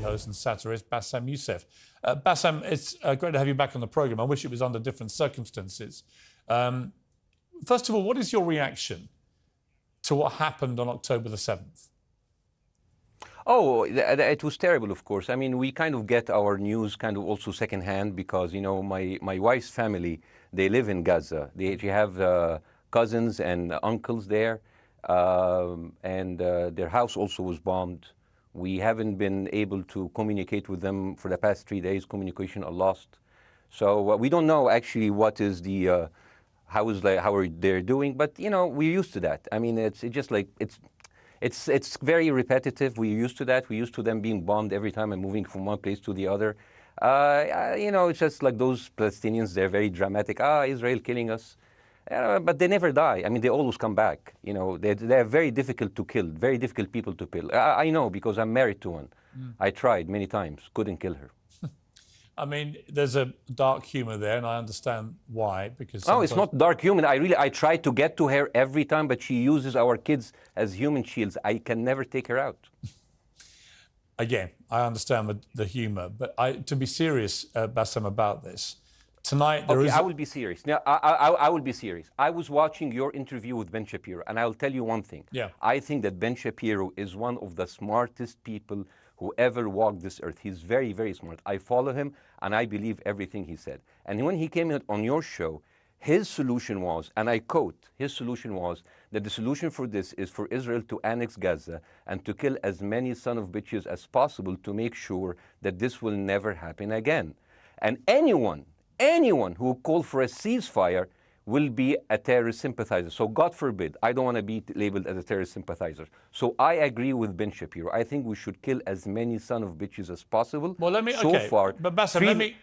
Host and satirist Basham Yousef. Basham, it's great to have you back on the programme. I wish it was under different circumstances. First of all, what is your reaction to what happened on October the 7th? Oh, it was terrible, of course. I mean, we kind of get our news kind of also secondhand because, you know, my wife's family, they live in Gaza. They have cousins and uncles there, and their house also was bombed. We haven't been able to communicate with them for the past 3 days. Communication are lost. So we don't know actually what is the, how are they doing, but, you know, we're used to that. I mean, it's just like, it's very repetitive. We're used to that. We're used to them being bombed every time and moving from one place to the other. You know, it's just like those Palestinians, they're very dramatic. Israel killing us. But they never die. I mean, they always come back. You know, they're very difficult to kill, very difficult people to kill. I know because I'm married to one. I tried many times, couldn't kill her. I mean, there's a dark humour there, and I understand why. Because oh, it's not dark humour. I try to get to her every time, but she uses our kids as human shields. I can never take her out. Again, I understand the humour, but to be serious, Basham, about this, tonight there is... I will be serious. Now, I will be serious. I was watching your interview with Ben Shapiro, and I will tell you one thing. Yeah. I think that Ben Shapiro is one of the smartest people who ever walked this earth. He's very, very smart. I follow him, and I believe everything he said. And when he came on your show, his solution was, and I quote, his solution was that the solution for this is for Israel to annex Gaza and to kill as many son of bitches as possible to make sure that this will never happen again. And anyone who called for a ceasefire will be a terrorist sympathizer. So God forbid, I don't want to be labeled as a terrorist sympathizer. So I agree with Ben Shapiro. I think we should kill as many son of bitches as possible. Well, let me, so okay, far, but Basham, let me...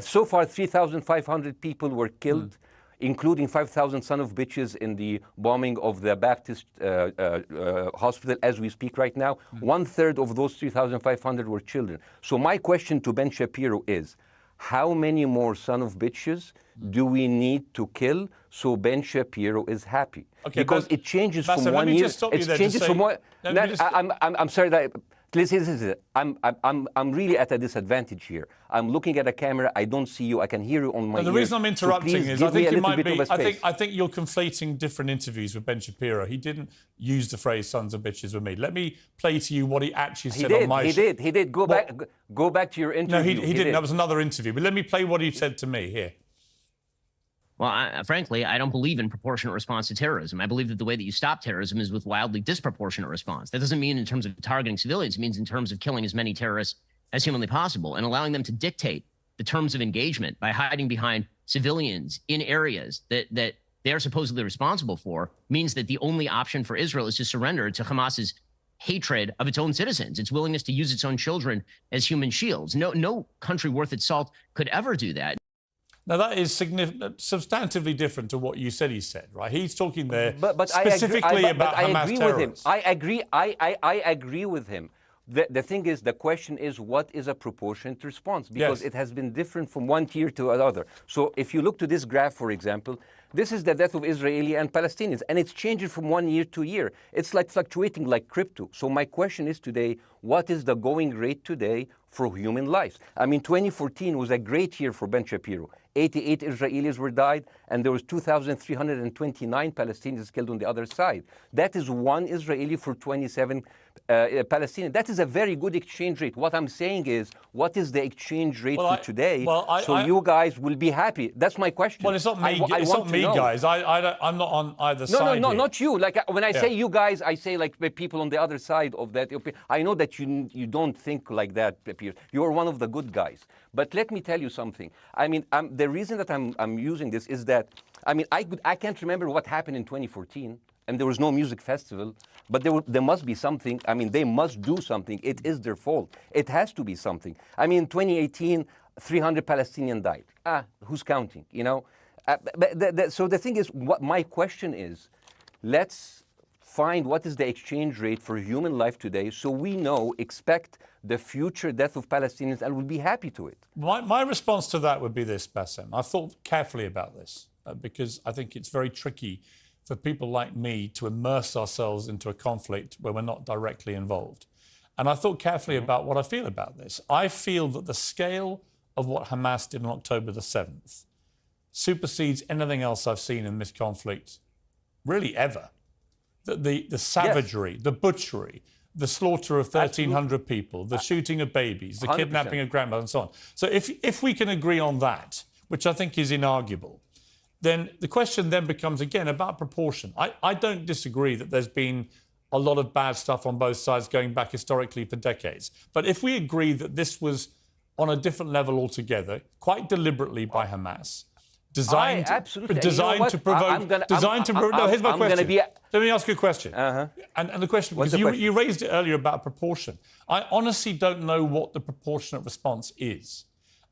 so far, 3,500 people were killed, including 5,000 son of bitches in the bombing of the Baptist hospital as we speak right now. 1/3 of those 3,500 were children. So my question to Ben Shapiro is, how many more son of bitches do we need to kill so Ben Shapiro is happy? Okay, because it changes Basham, from one year. It changes from one. I'm sorry that. Listen, I'm really at a disadvantage here. I'm looking at a camera. I don't see you. I can hear you on my ear. The reason I'm interrupting so is I think you might be. I think you're conflating different interviews with Ben Shapiro. He didn't use the phrase "sons of bitches" with me. Let me play to you what he actually said on my show. He did. Go back to your interview. No, he didn't. That was another interview. But let me play what he said to me here. Well, frankly, I don't believe in proportionate response to terrorism. I believe that the way that you stop terrorism is with wildly disproportionate response. That doesn't mean in terms of targeting civilians. It means in terms of killing as many terrorists as humanly possible and allowing them to dictate the terms of engagement by hiding behind civilians in areas that they're supposedly responsible for means that the only option for Israel is to surrender to Hamas's hatred of its own citizens, its willingness to use its own children as human shields. No country worth its salt could ever do that. Now, that is substantively different to what you said he said, right? He's talking there but specifically about Hamas terrorists. I agree with him. The thing is, the question is, what is a proportionate response? Because it has been different from one tier to another. So if you look to this graph, for example, this is the death of Israeli and Palestinians, and it's changing from one year to year. It's like fluctuating like crypto. So my question is today, what is the going rate today for human lives? I mean, 2014 was a great year for Ben Shapiro. 88 Israelis were died, and there was 2,329 Palestinians killed on the other side. That is one Israeli for 27 Palestinians. That is a very good exchange rate. What I'm saying is, what is the exchange rate for today? So you guys will be happy. That's my question. Well, it's not me. It's not me, guys. I'm not on either side. No, not you. Like when I say you guys, I say like people on the other side of that. I know that you don't think like that, Piers. You're one of the good guys. But let me tell you something. I mean, the reason that I'm using this is that, I mean, I can't remember what happened in 2014, and there was no music festival, but there must be something. I mean, they must do something. It is their fault. It has to be something. I mean, 2018, 300 Palestinians died. Who's counting, you know? So the thing is, what my question is, let's find what is the exchange rate for human life today so we know, expect the future death of Palestinians and will be happy to it. My response to that would be this, Basham. I've thought carefully about this because I think it's very tricky for people like me to immerse ourselves into a conflict where we're not directly involved. And I thought carefully about what I feel about this. I feel that the scale of what Hamas did on October the 7th supersedes anything else I've seen in this conflict, really ever. The savagery, the butchery, the slaughter of 1,300 people, the shooting of babies, the 100%. Kidnapping of grandmothers and so on. So if we can agree on that, which I think is inarguable, then the question then becomes, again, about proportion. I don't disagree that there's been a lot of bad stuff on both sides going back historically for decades. But if we agree that this was on a different level altogether, quite deliberately by Hamas, designed to provoke... No, here's my question. Let me ask you a question. And the question, because you raised it earlier about proportion. I honestly don't know what the proportionate response is.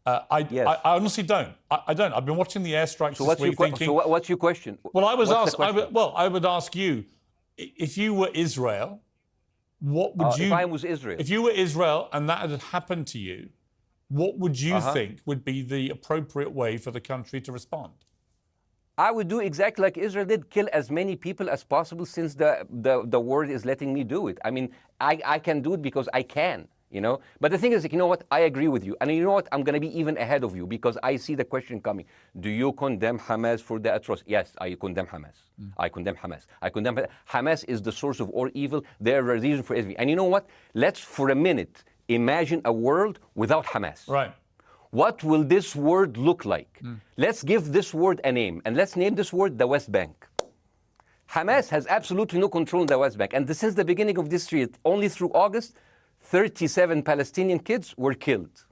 I honestly don't. I don't. I've been watching the airstrikes this week thinking... So what's your question? Well, I would ask you, if you were Israel, what would you... If I was Israel? If you were Israel and that had happened to you, what would you think would be the appropriate way for the country to respond? I would do exactly like Israel did, kill as many people as possible, since the world is letting me do it. I mean, I can do it because I can, you know? But the thing is, you know what? I agree with you. And you know what? I'm going to be even ahead of you, because I see the question coming. Do you condemn Hamas for the atrocity? Yes, I condemn Hamas. I condemn Hamas. I condemn Hamas is the source of all evil. They're a reason for everything. And you know what? Let's, for a minute, imagine a world without Hamas. Right. What will this world look like? Let's give this word a name, and let's name this word the West Bank. Hamas has absolutely no control in the West Bank, and since the beginning of this year, only through August, 37 Palestinian kids were killed.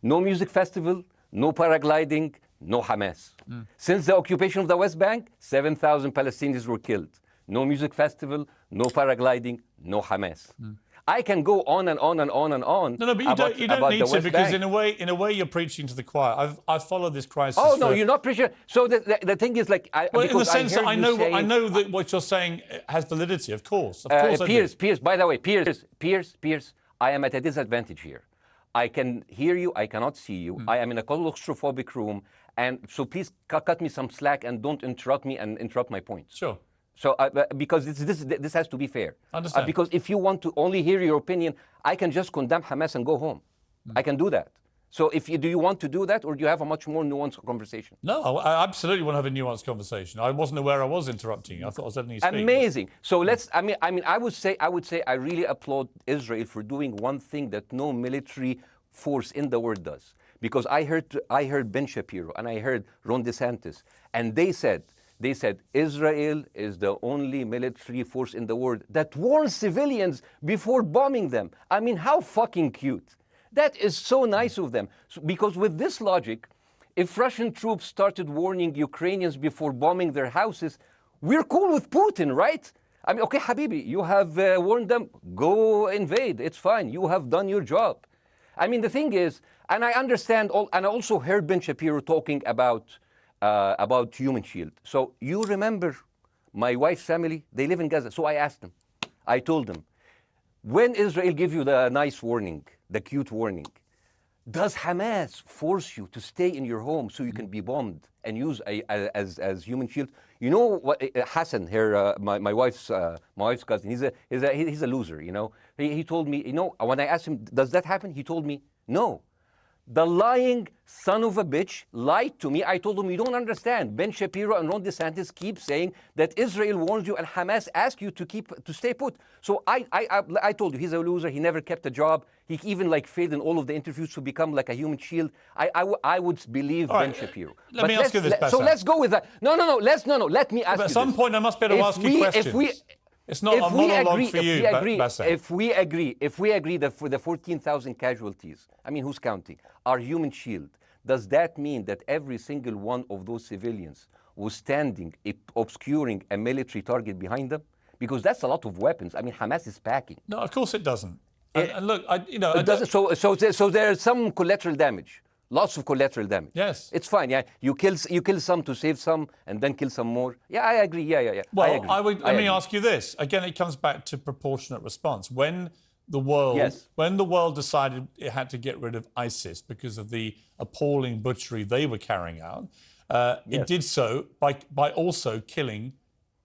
No music festival, no paragliding, no Hamas. Since the occupation of the West Bank, 7,000 Palestinians were killed. No music festival, no paragliding, no Hamas. I can go on and on and on and on. No, but you don't need to, because in a way you're preaching to the choir. I've followed this crisis. Oh no, you're not preaching. So the thing is, like, in the sense that I know that what you're saying has validity. Of course, Piers. By the way, Piers. I am at a disadvantage here. I can hear you. I cannot see you. I am in a claustrophobic room, and so please cut me some slack and don't interrupt me and interrupt my point. Sure. So, because this has to be fair. Understand. Because if you want to only hear your opinion, I can just condemn Hamas and go home. I can do that. So, do you want to do that, or do you have a much more nuanced conversation? No, I absolutely want to have a nuanced conversation. I wasn't aware I was interrupting you. I thought I was letting you speak. Amazing. So let's. I mean, I would say I really applaud Israel for doing one thing that no military force in the world does. Because I heard Ben Shapiro and I heard Ron DeSantis, and they said Israel is the only military force in the world that warns civilians before bombing them. I mean, how fucking cute. That is so nice of them. Because with this logic, if Russian troops started warning Ukrainians before bombing their houses, we're cool with Putin, right? I mean, okay, Habibi, you have warned them, go invade, it's fine, you have done your job. I mean, the thing is, and I understand, and I also heard Ben Shapiro talking about Human Shield. So you remember my wife's family, they live in Gaza. So I asked them, I told them, when Israel give you the nice warning, the cute warning, does Hamas force you to stay in your home so you can be bombed and use as Human Shield? You know what, Hassan here, my wife's cousin, he's a loser, you know. He told me, you know, when I asked him, does that happen? He told me, no. The lying son of a bitch lied to me. I told him, you don't understand. Ben Shapiro and Ron DeSantis keep saying that Israel warned you and Hamas asked you to stay put. So I told you, he's a loser. He never kept a job. He even failed in all of the interviews to become like a Human Shield. I would believe Ben Shapiro. Let me ask you this, So let's go with that. No. Let me ask you this. At some point, I must be able to ask you questions. It's not a monologue for you, Bassa. If we agree that for the 14,000 casualties, I mean, who's counting, our Human Shield, does that mean that every single one of those civilians was standing, obscuring a military target behind them? Because that's a lot of weapons. I mean, Hamas is packing. No, of course it doesn't. And look, it doesn't. So there's some collateral damage. Lots of collateral damage. Yes. It's fine, yeah. You kill some to save some and then kill some more. Yeah, I agree. Yeah. Well, let me ask you this. Again, it comes back to proportionate response. When the world decided it had to get rid of ISIS because of the appalling butchery they were carrying out, it did so by also killing,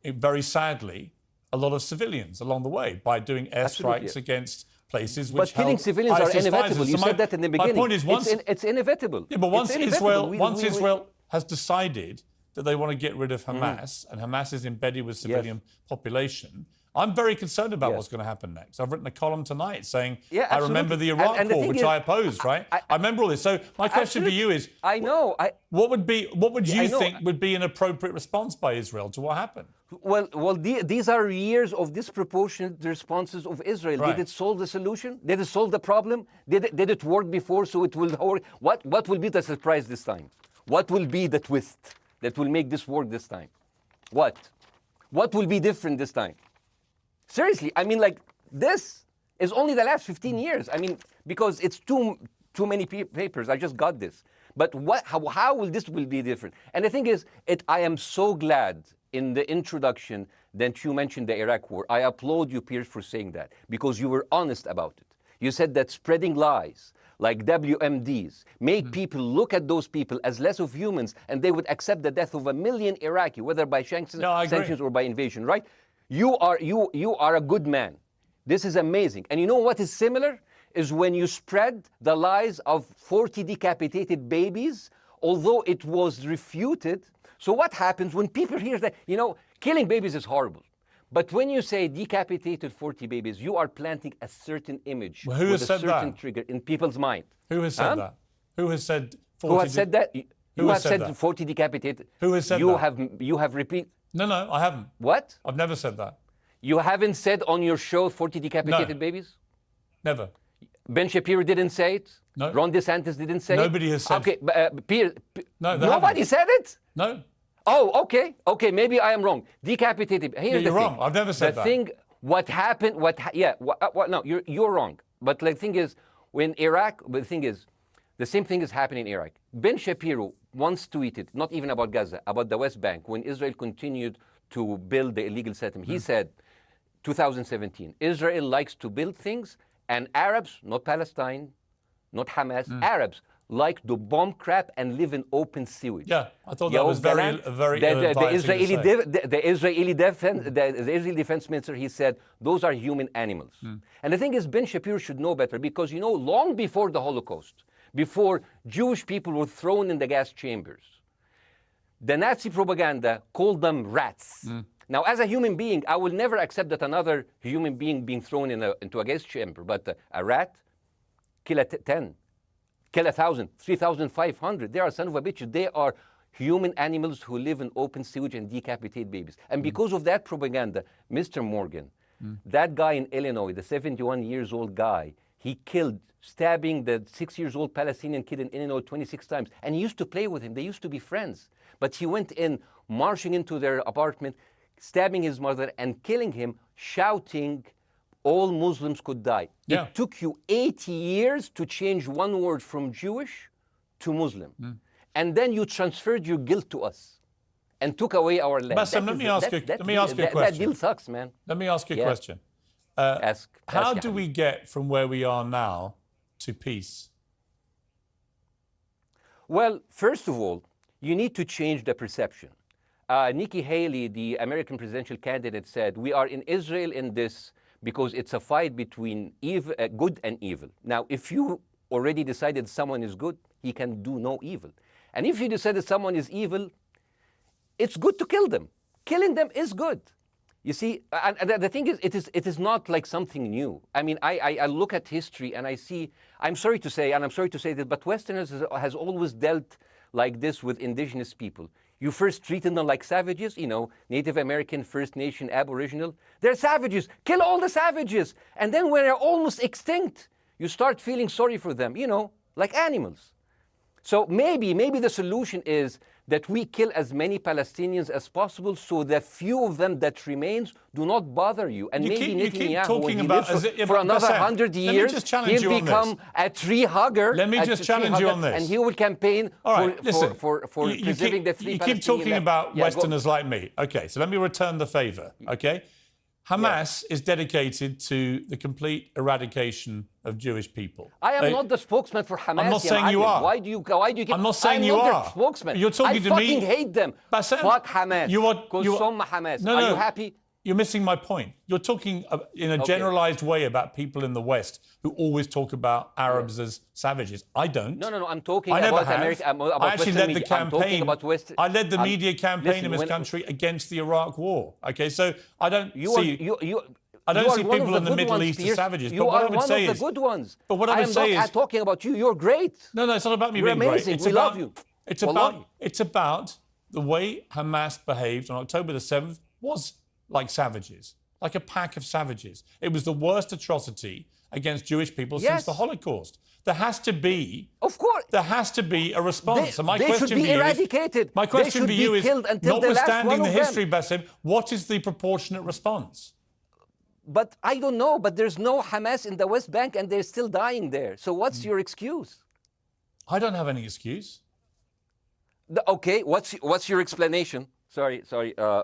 very sadly, a lot of civilians along the way by doing airstrikes against places which But killing civilians are inevitable. You said that in the beginning. My point is, it's inevitable. Yeah, but once Israel has decided that they want to get rid of Hamas, and Hamas is embedded with civilian population, I'm very concerned about what's going to happen next. I've written a column tonight saying, I remember the Iraq War, which I opposed, right? I remember all this. So my question to you is, what would you think would be an appropriate response by Israel to what happened? Well, these are years of disproportionate responses of Israel. Right. Did it solve the solution? Did it solve the problem? Did it work before, so it will work? What will be the surprise this time? What will be the twist that will make this work this time? What will be different this time? Seriously, I mean, like, this is only the last 15 years. I mean, because it's too many papers. I just got this. But how will this be different? And the thing is, I am so glad in the introduction that you mentioned the Iraq War. I applaud you, Piers, for saying that, because you were honest about it. You said that spreading lies like WMDs make people look at those people as less of humans, and they would accept the death of 1 million Iraqi, whether by sanctions or by invasion, right? You are a good man. This is amazing. And you know what is similar? Is when you spread the lies of 40 decapitated babies, although it was refuted. So what happens when people hear that, killing babies is horrible. But when you say decapitated 40 babies, you are planting a certain image with a certain trigger in people's mind. Who has said that? Who has said 40? Who has said that? You have said 40 decapitated. Who has said that? You have repeated. No, I haven't. What? I've never said that. You haven't said on your show 40 decapitated babies? Never. Ben Shapiro didn't say it? No. Ron DeSantis didn't say it? Nobody has said it. Okay, nobody said it? No. Oh, okay, maybe I am wrong. Decapitated. Here's you're wrong. I've never said that. The thing, what happened, no, you're wrong. But the thing is, when Iraq, the thing is, the same thing is happening in Iraq. Ben Shapiro once tweeted, not even about Gaza, about the West Bank, when Israel continued to build the illegal settlement. He said, 2017, Israel likes to build things, and Arabs, not Palestine, not Hamas, Arabs like to bomb crap and live in open sewage. Yeah, I thought that was very the Israeli defense minister, he said, those are human animals. And the thing is, Ben Shapiro should know better, because, long before the Holocaust, before Jewish people were thrown in the gas chambers, the Nazi propaganda called them rats. Now, as a human being, I will never accept that another human being being thrown into a gas chamber, but a rat, kill 10, kill 1,000, 3,500. They are son of a bitch. They are human animals who live in open sewage and decapitate babies. And because of that propaganda, Mr. Morgan, that guy in Illinois, the 71-years-old guy, he killed, stabbing the 6-year-old Palestinian kid in Illinois 26 times. And he used to play with him. They used to be friends. But he went in, marching into their apartment, stabbing his mother and killing him, shouting, all Muslims could die. Yeah. It took you 80 years to change one word from Jewish to Muslim. And then you transferred your guilt to us and took away our land. Bاسم, let me ask you a question. That deal sucks, man. Let me ask you a question. How do we get from where we are now to peace? Well, first of all, you need to change the perception. Nikki Haley, the American presidential candidate, said, we are in Israel in this because it's a fight between good and evil. Now, if you already decided someone is good, he can do no evil. And if you decided someone is evil, it's good to kill them. Killing them is good. You see, and the thing is, it is not like something new. I mean, I look at history and I see, I'm sorry to say this, but Westerners has always dealt like this with indigenous people. You first treated them like savages, Native American, First Nation, Aboriginal. They're savages. Kill all the savages. And then when they're almost extinct, you start feeling sorry for them, like animals. So maybe the solution is that we kill as many Palestinians as possible, so the few of them that remains do not bother you. And maybe Netanyahu, when he lives for another 100 years, he'll become a tree hugger. Let me just challenge you on this. And he will campaign for preserving the three Palestinian. You keep talking about Westerners like me. Okay, so let me return the favor, okay? Hamas is dedicated to the complete eradication of Jewish people. I am not the spokesman for Hamas. I'm not saying you are. Why do you keep... I'm not saying you are. Their spokesman. You're talking to me. I fucking hate them. Bاسم, Fuck Hamas. Hamas. Are you happy? You're missing my point. You're talking in a generalized way about people in the West who always talk about Arabs as savages. I don't. No. I'm talking about America. About I actually led the campaign. I led the media campaign in this country against the Iraq War. Okay, so I don't see. I don't see people in the Middle East as savages. You are one of the good ones. But what I would say is, I'm talking about you. You're great. No, it's not about me being amazing. great. We love you. It's about the way Hamas behaved on October the 7th was like savages, like a pack of savages. It was the worst atrocity against Jewish people since the Holocaust. There has to be, of course, there has to be a response. They should be eradicated. My question to you is, notwithstanding the history, Bاسم, what is the proportionate response? But I don't know. But there's no Hamas in the West Bank, and they're still dying there. So what's your excuse? I don't have any excuse. Okay, what's your explanation? Sorry,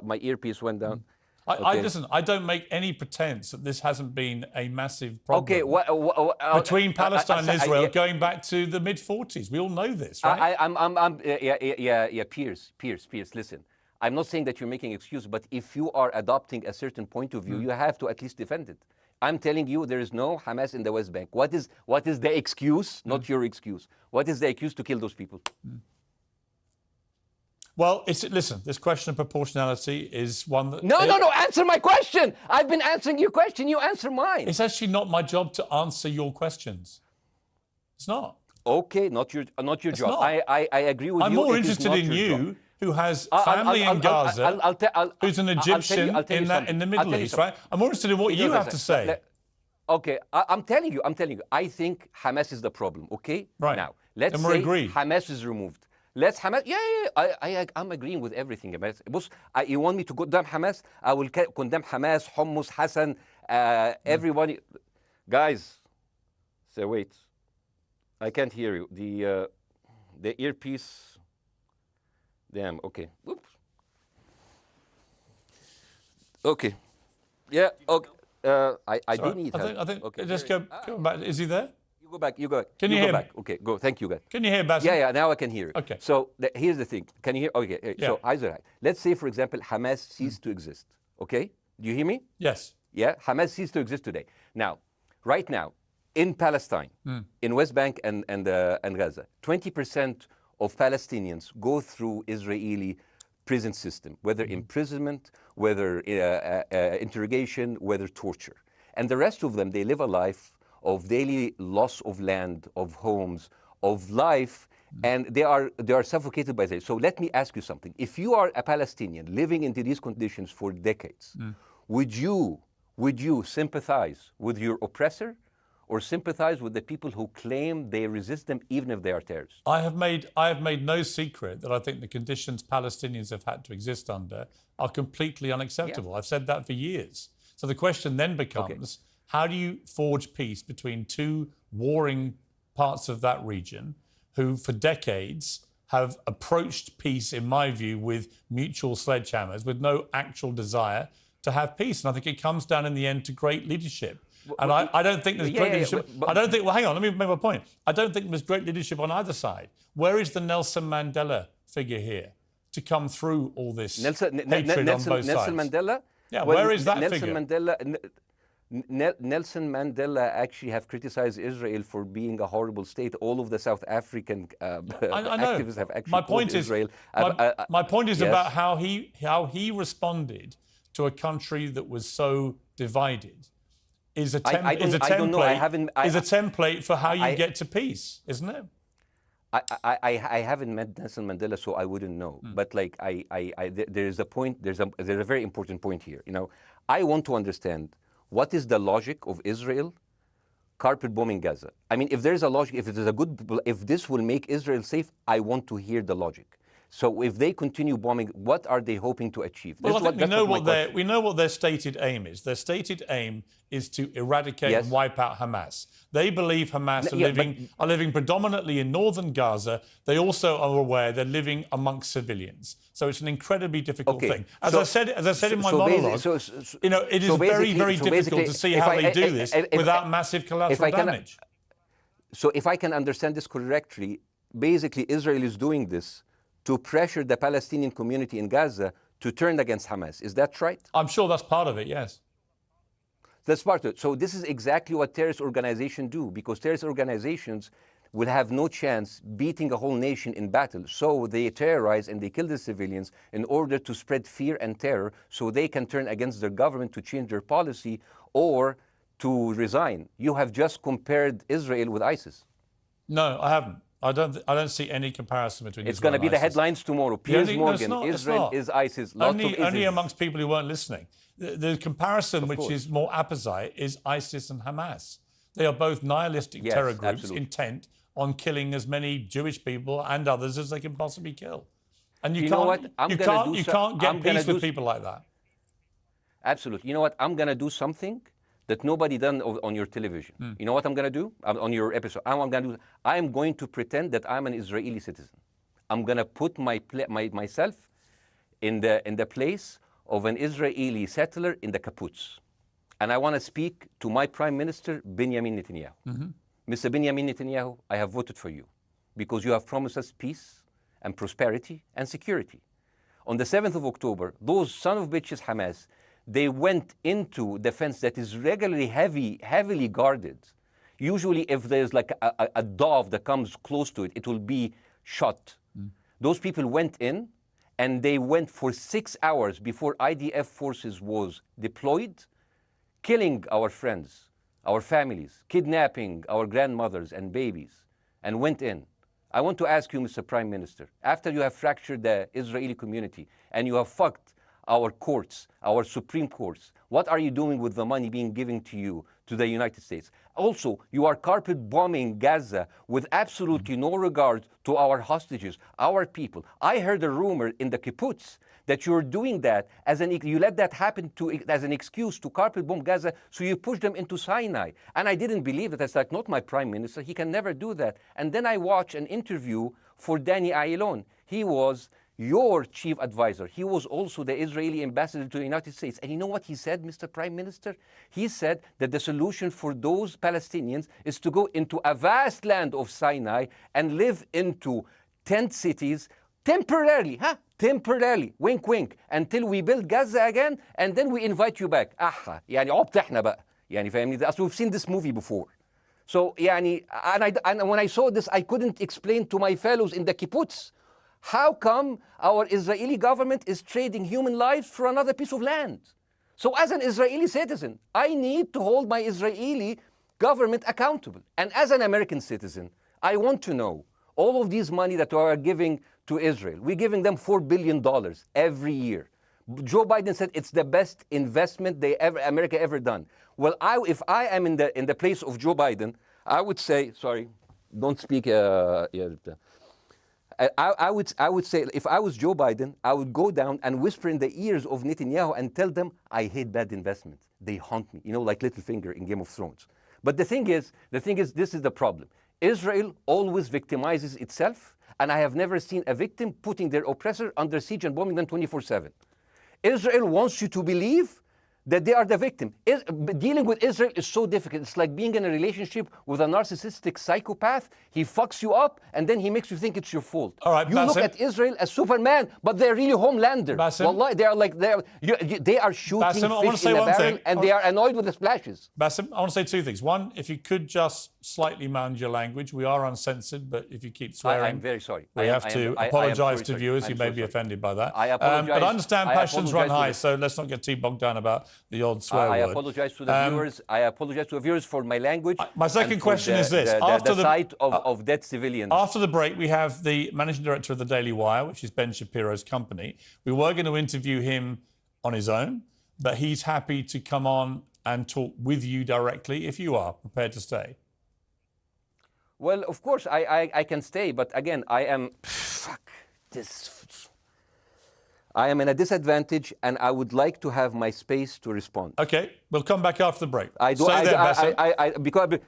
my earpiece went down. Listen, I don't make any pretense that this hasn't been a massive problem between Palestine and Israel going back to the mid-40s. We all know this, right? Piers, listen. I'm not saying that you're making excuses, but if you are adopting a certain point of view, you have to at least defend it. I'm telling you, there is no Hamas in the West Bank. What is the excuse? Not your excuse. What is the excuse to kill those people? Well, listen, this question of proportionality is one that... No, answer my question. I've been answering your question. You answer mine. It's actually not my job to answer your questions. It's not. Okay, not your job. Not. I agree with you. I'm more interested in you, who has family in Gaza, who's an Egyptian in the Middle East, right? I'm more interested in what you have to say. Okay, I'm telling you. I think Hamas is the problem, okay? Right. Now, let's say Hamas is removed. Let's Hamas. I'm agreeing with everything. You want me to condemn Hamas? I will condemn Hamas, Hummus, Hassan, everybody. Guys, so wait. I can't hear you. The earpiece. Damn. Okay. Oops. Okay. Yeah. Okay. I do need help. I think. Okay. Just go back. Is he there? You go back. Can you hear me? Okay, go. Thank you, guys. Can you hear Bاسم? Yeah, now I can hear you. Okay. So here's the thing. Can you hear? Okay. So let's say, for example, Hamas ceased to exist. Okay? Do you hear me? Yes. Yeah. Hamas ceased to exist today. Now, right now, in Palestine, in West Bank and Gaza, 20% of Palestinians go through Israeli prison system, whether imprisonment, whether interrogation, whether torture, and the rest of them, they live a life of daily loss of land, of homes, of life, and they are suffocated by this. So let me ask you something. If you are a Palestinian living into these conditions for decades, would you sympathize with your oppressor or sympathize with the people who claim they resist them even if they are terrorists? I have made no secret that I think the conditions Palestinians have had to exist under are completely unacceptable. Yeah. I've said that for years. So the question then becomes, how do you forge peace between two warring parts of that region who, for decades, have approached peace, in my view, with mutual sledgehammers, with no actual desire to have peace? And I think it comes down in the end to great leadership. And I don't think there's great leadership. I don't think, well, hang on, let me make my point. I don't think there's great leadership on either side. Where is the Nelson Mandela figure here to come through all this hatred on both sides? Nelson Mandela? Yeah, where is that figure? Nelson Mandela actually have criticized Israel for being a horrible state. All of the South African activists have actually called Israel. My point is about how he responded to a country that was so divided. Is a template for how you get to peace, isn't it? I haven't met Nelson Mandela, so I wouldn't know. But there's a point. There's a very important point here. You know, I want to understand what is the logic of Israel carpet bombing Gaza. I mean, if there's a logic, if this will make Israel safe, I want to hear the logic. So if they continue bombing, what are they hoping to achieve? Well, I think we know what their stated aim is. Their stated aim is to eradicate and wipe out Hamas. They believe Hamas are living predominantly in northern Gaza. They also are aware they're living amongst civilians. So it's an incredibly difficult thing. As I said in my monologue, it is very, very difficult to see how they do this without massive collateral damage. So if I can understand this correctly, basically Israel is doing this to pressure the Palestinian community in Gaza to turn against Hamas. Is that right? I'm sure that's part of it, yes. That's part of it. So this is exactly what terrorist organizations do, because terrorist organizations will have no chance beating a whole nation in battle. So they terrorize and they kill the civilians in order to spread fear and terror so they can turn against their government to change their policy or to resign. You have just compared Israel with ISIS. No, I haven't. I don't see any comparison between It's Israel going to be and the ISIS. headlines tomorrow. Piers Morgan, no, Israel is ISIS. Only amongst people who weren't listening. The comparison, which course. is more apposite, is ISIS and Hamas. They are both nihilistic terror groups intent on killing as many Jewish people and others as they can possibly kill. And you can't get peace with people like that. Absolutely. You know what? I'm going to do something that nobody done on your television. You know what I'm going to do on your episode? I'm going to pretend that I'm an Israeli citizen. I'm going to put myself in the place of an Israeli settler in the kibbutz. And I want to speak to my Prime Minister, Benjamin Netanyahu. Mr. Benjamin Netanyahu, I have voted for you because you have promised us peace and prosperity and security. On the 7th of October, those son of bitches Hamas, they went into the fence that is regularly heavily guarded. Usually if there's like a dove that comes close to it, it will be shot. Those people went in and they went for 6 hours before IDF forces was deployed, killing our friends, our families, kidnapping our grandmothers and babies, and went in. I want to ask you, Mr. Prime Minister, after you have fractured the Israeli community and you have fucked our courts, our Supreme Courts, what are you doing with the money being given to you, to the United States? Also, you are carpet bombing Gaza with absolutely no regard to our hostages, our people. I heard a rumor in the kibbutz that you're doing that you let that happen as an excuse to carpet bomb Gaza, so you push them into Sinai. And I didn't believe that. That's like, not my prime minister. He can never do that. And then I watched an interview for Danny Ayalon. He was your chief advisor. He was also the Israeli ambassador to the United States. And you know what he said, Mr. Prime Minister? He said that the solution for those Palestinians is to go into a vast land of Sinai and live into tent cities temporarily, temporarily, wink wink, until we build Gaza again, and then we invite you back. يعني عبط احنا بقى. يعني فاهمني؟ We've seen this movie before. So يعني, and when I saw this, I couldn't explain to my fellows in the kibbutz, how come our Israeli government is trading human lives for another piece of land? So as an Israeli citizen, I need to hold my Israeli government accountable. And as an American citizen, I want to know all of these money that we are giving to Israel. We're giving them $4 billion every year. Joe Biden said it's the best investment America ever done. Well, if I am in the place of Joe Biden, I would say, sorry, don't speak. I would say, if I was Joe Biden, I would go down and whisper in the ears of Netanyahu and tell them, I hate bad investments. They haunt me, like Littlefinger in Game of Thrones. But the thing is, this is the problem. Israel always victimizes itself, and I have never seen a victim putting their oppressor under siege and bombing them 24/7. Israel wants you to believe that they are the victim. Dealing with Israel is so difficult. It's like being in a relationship with a narcissistic psychopath. He fucks you up, and then he makes you think it's your fault. All right, you Bاسم. look at Israel as Superman, but they're really Homelander. Bاسm. Wallahi, they are shooting Bاسm, I want to fish say in a one barrel, thing. and they are annoyed with the splashes. Bاسm, I want to say two things. One, if you could just slightly mind your language. We are uncensored, but if you keep swearing, I'm very sorry. We have to apologise to viewers who may be offended by that. I apologize. But I understand passions run high, to so let's not get too bogged down about the old swear word. I apologize to the viewers. I apologize to the viewers for my language. My second question is this. After the sight of dead civilians. After the break, we have the managing director of the Daily Wire, which is Ben Shapiro's company. We were going to interview him on his own, but he's happy to come on and talk with you directly if you are prepared to stay. Well, of course, I can stay, but again, I am in a disadvantage, and I would like to have my space to respond. Okay, we'll come back after the break. Stay there,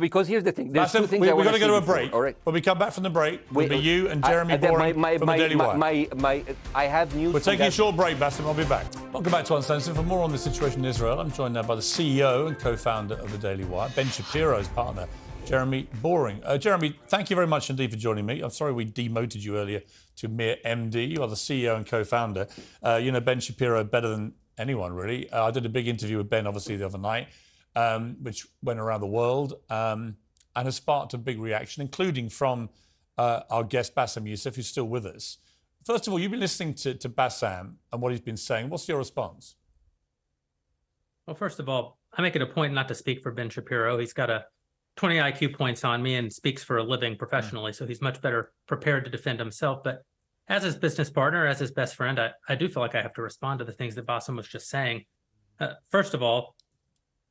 because here's the thing. There's two things we've got to go to a break. All right. When we come back from the break, it'll be you and Jeremy Boring from the Daily Wire. I have news. We're taking a short break, Bاسm. I'll be back. Welcome back to Uncensored. For more on the situation in Israel, I'm joined now by the CEO and co-founder of the Daily Wire, Ben Shapiro, his partner, Jeremy Boring. Jeremy, thank you very much indeed for joining me. I'm sorry we demoted you earlier to mere MD. You are the CEO and co-founder. You know Ben Shapiro better than anyone, really. I did a big interview with Ben, obviously, the other night, which went around the world and has sparked a big reaction, including from our guest, Bاسم Youssef, who's still with us. First of all, you've been listening to Bاسم and what he's been saying. What's your response? Well, first of all, I make it a point not to speak for Ben Shapiro. He's got a 20 IQ points on me and speaks for a living professionally, so he's much better prepared to defend himself. But as his business partner, as his best friend, I do feel like I have to respond to the things that Bاسm was just saying. First of all,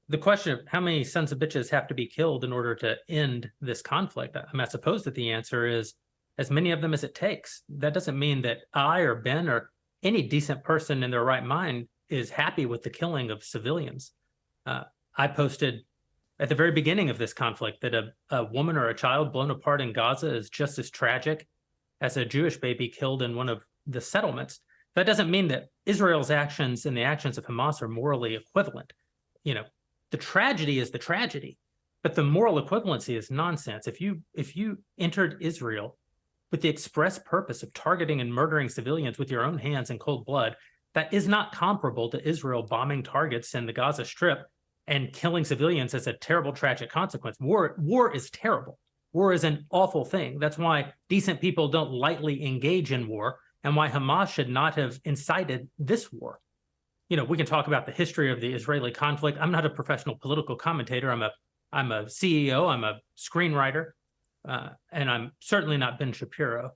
the question of how many sons of bitches have to be killed in order to end this conflict, I suppose that the answer is as many of them as it takes. That doesn't mean that I or Ben or any decent person in their right mind is happy with the killing of civilians. I posted at the very beginning of this conflict that a woman or a child blown apart in Gaza is just as tragic as a Jewish baby killed in one of the settlements. That doesn't mean that Israel's actions and the actions of Hamas are morally equivalent. You know, the tragedy is the tragedy, but the moral equivalency is nonsense. If you entered Israel with the express purpose of targeting and murdering civilians with your own hands in cold blood, that is not comparable to Israel bombing targets in the Gaza Strip and killing civilians as a terrible, tragic consequence. War is terrible. War is an awful thing. That's why decent people don't lightly engage in war and why Hamas should not have incited this war. You know, we can talk about the history of the Israeli conflict. I'm not a professional political commentator. I'm a CEO, I'm a screenwriter, and I'm certainly not Ben Shapiro.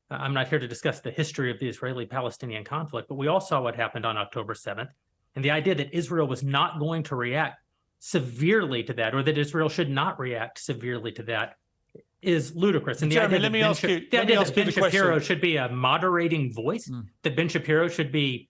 I'm not here to discuss the history of the Israeli-Palestinian conflict, but we all saw what happened on October 7th. And the idea that Israel was not going to react severely to that, or that Israel should not react severely to that, is ludicrous. And Jeremy, let me ask you that Ben Shapiro should be a moderating voice, that Ben Shapiro should be,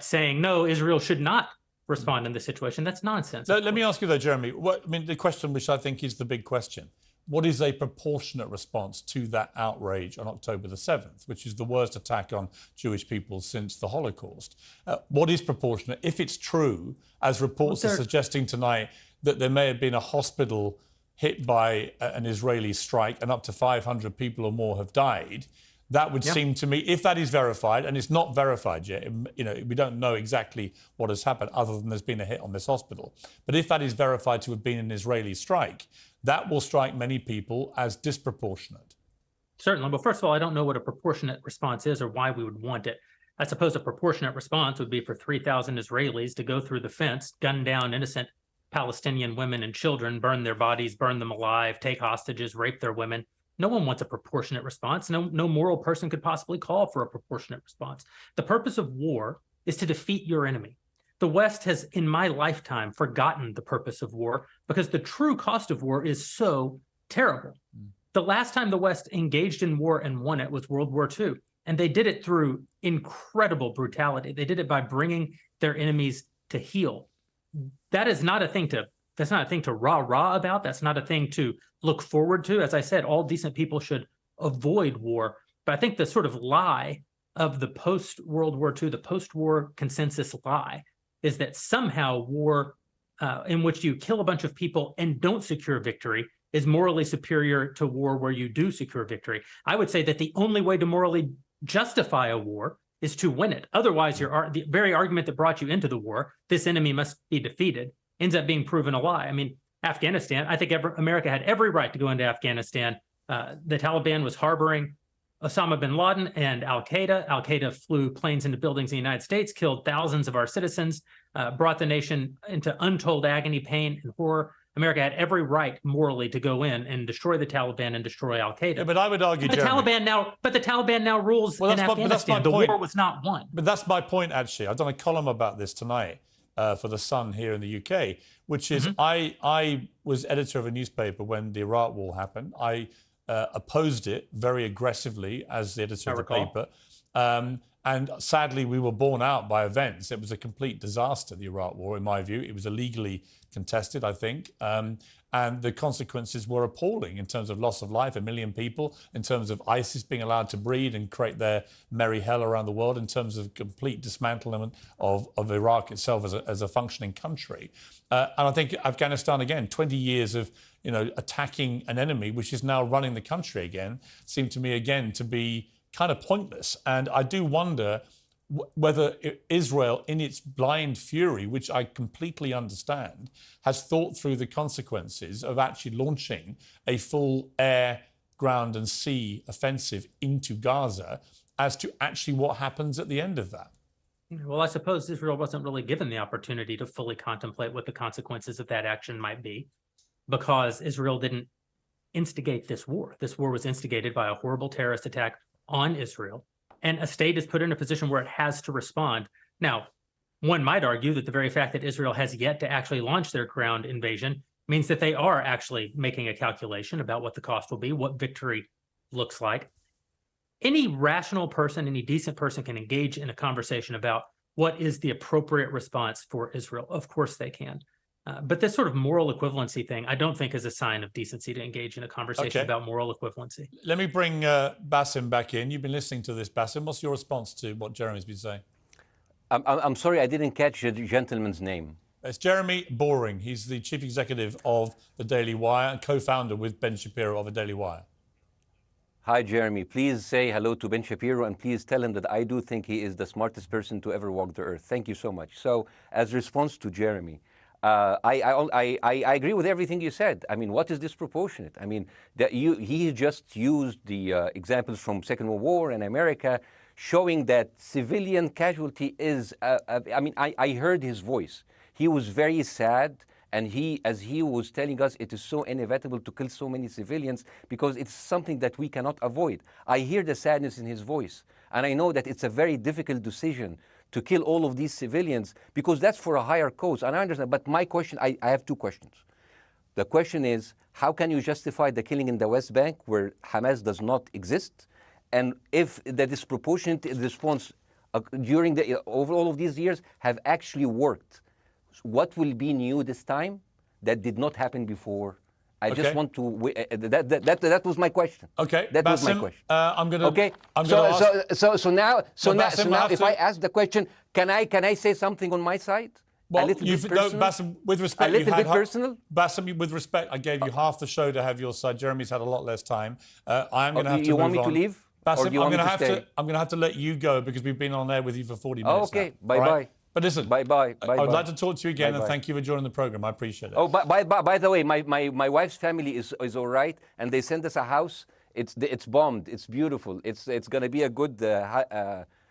saying, no, Israel should not respond in this situation. That's nonsense. Let me ask you, though, Jeremy, the question which I think is the big question. What is a proportionate response to that outrage on October the 7th, which is the worst attack on Jewish people since the Holocaust? What is proportionate? If it's true, as reports are suggesting tonight, that there may have been a hospital hit by an Israeli strike and up to 500 people or more have died, that would seem to me, if that is verified, and it's not verified yet, you know, we don't know exactly what has happened other than there's been a hit on this hospital. But if that is verified to have been an Israeli strike, that will strike many people as disproportionate. Certainly. Well, first of all, I don't know what a proportionate response is or why we would want it. I suppose a proportionate response would be for 3,000 Israelis to go through the fence, gun down innocent Palestinian women and children, burn their bodies, burn them alive, take hostages, rape their women. No one wants a proportionate response. No moral person could possibly call for a proportionate response. The purpose of war is to defeat your enemy. The West has, in my lifetime, forgotten the purpose of war because the true cost of war is so terrible. The last time the West engaged in war and won it was World War II, and they did it through incredible brutality. They did it by bringing their enemies to heel. That is not a thing to That's not a thing to rah-rah about. That's not a thing to look forward to. As I said, all decent people should avoid war. But I think the sort of lie of the post-World War II, the post-war consensus lie, is that somehow war in which you kill a bunch of people and don't secure victory is morally superior to war where you do secure victory. I would say that the only way to morally justify a war is to win it. Otherwise, the very argument that brought you into the war, this enemy must be defeated, ends up being proven a lie. I mean, Afghanistan, I think America had every right to go into Afghanistan. The Taliban was harboring Osama bin Laden and al-Qaeda. Al-Qaeda flew planes into buildings in the United States, killed thousands of our citizens, brought the nation into untold agony, pain, and horror. America had every right morally to go in and destroy the Taliban and destroy al-Qaeda. Yeah, but I would argue, the Taliban now rules in Afghanistan. The war was not won. But that's my point, actually. I've done a column about this tonight for The Sun here in the UK, which is I was editor of a newspaper when the Iraq war happened. I opposed it very aggressively as the editor of the paper. And sadly, we were borne out by events. It was a complete disaster, the Iraq war, in my view. It was illegally contested, I think. And the consequences were appalling in terms of loss of life, 1 million people, in terms of ISIS being allowed to breed and create their merry hell around the world, in terms of complete dismantlement of Iraq itself as a functioning country. And I think Afghanistan, again, 20 years of attacking an enemy which is now running the country again, seem to me again to be kind of pointless. And I do wonder whether Israel, in its blind fury, which I completely understand, has thought through the consequences of actually launching a full air, ground and sea offensive into Gaza as to actually what happens at the end of that. Well, I suppose Israel wasn't really given the opportunity to fully contemplate what the consequences of that action might be, because Israel didn't instigate this war. This war was instigated by a horrible terrorist attack on Israel, and a state is put in a position where it has to respond. Now, one might argue that the very fact that Israel has yet to actually launch their ground invasion means that they are actually making a calculation about what the cost will be, what victory looks like. Any rational person, any decent person can engage in a conversation about what is the appropriate response for Israel. Of course they can. But this sort of moral equivalency thing, I don't think is a sign of decency to engage in a conversation about moral equivalency. Let me bring Baasim back in. You've been listening to this, Baasim. What's your response to what Jeremy's been saying? I'm sorry, I didn't catch the gentleman's name. It's Jeremy Boring. He's the chief executive of the Daily Wire and co-founder with Ben Shapiro of the Daily Wire. Hi, Jeremy. Please say hello to Ben Shapiro, and please tell him that I do think he is the smartest person to ever walk the earth. Thank you so much. So, as response to Jeremy, I agree with everything you said. I mean, what is disproportionate? I mean, he just used the examples from Second World War and America, showing that civilian casualty is, I heard his voice. He was very sad. And as he was telling us, it is so inevitable to kill so many civilians because it's something that we cannot avoid. I hear the sadness in his voice. And I know that it's a very difficult decision to kill all of these civilians because that's for a higher cause. And I understand. But my question, I have two questions. The question is, how can you justify the killing in the West Bank where Hamas does not exist? And if the disproportionate response during over all of these years have actually worked, what will be new this time that did not happen before? I just want to. That was my question. Okay, that was my question. I'm gonna. Okay. So now, if I ask the question, can I say something on my side? Well, a little bit personal. Baasim, with respect, a little bit personal. Baasim, with respect, I gave you half the show to have your side. Jeremy's had a lot less time. I'm going to have to. You want me to leave? Baasim, I'm going to have to let you go because we've been on air with you for 40 minutes. Okay. Bye bye. But listen, bye. I would like to talk to you again, and thank you for joining the program. I appreciate it. Oh, by the way, my wife's family is all right, and they sent us a house. It's bombed. It's beautiful. It's going to be a good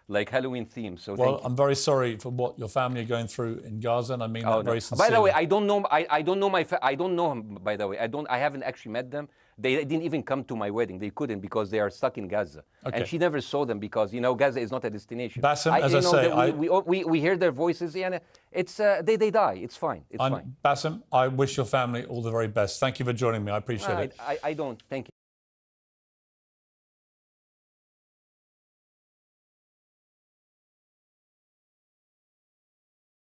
like Halloween theme. So well, I'm very sorry for what your family are going through in Gaza, and I mean that very sincerely. By the way, I don't know. I don't know I don't know him. By the way, I haven't actually met them. They didn't even come to my wedding. They couldn't because they are stuck in Gaza. Okay. And she never saw them because, Gaza is not a destination. Baasim, as I say, we hear their voices, and it's they die. It's fine. It's fine. Baasim, I wish your family all the very best. Thank you for joining me. I appreciate it. I don't. Thank you.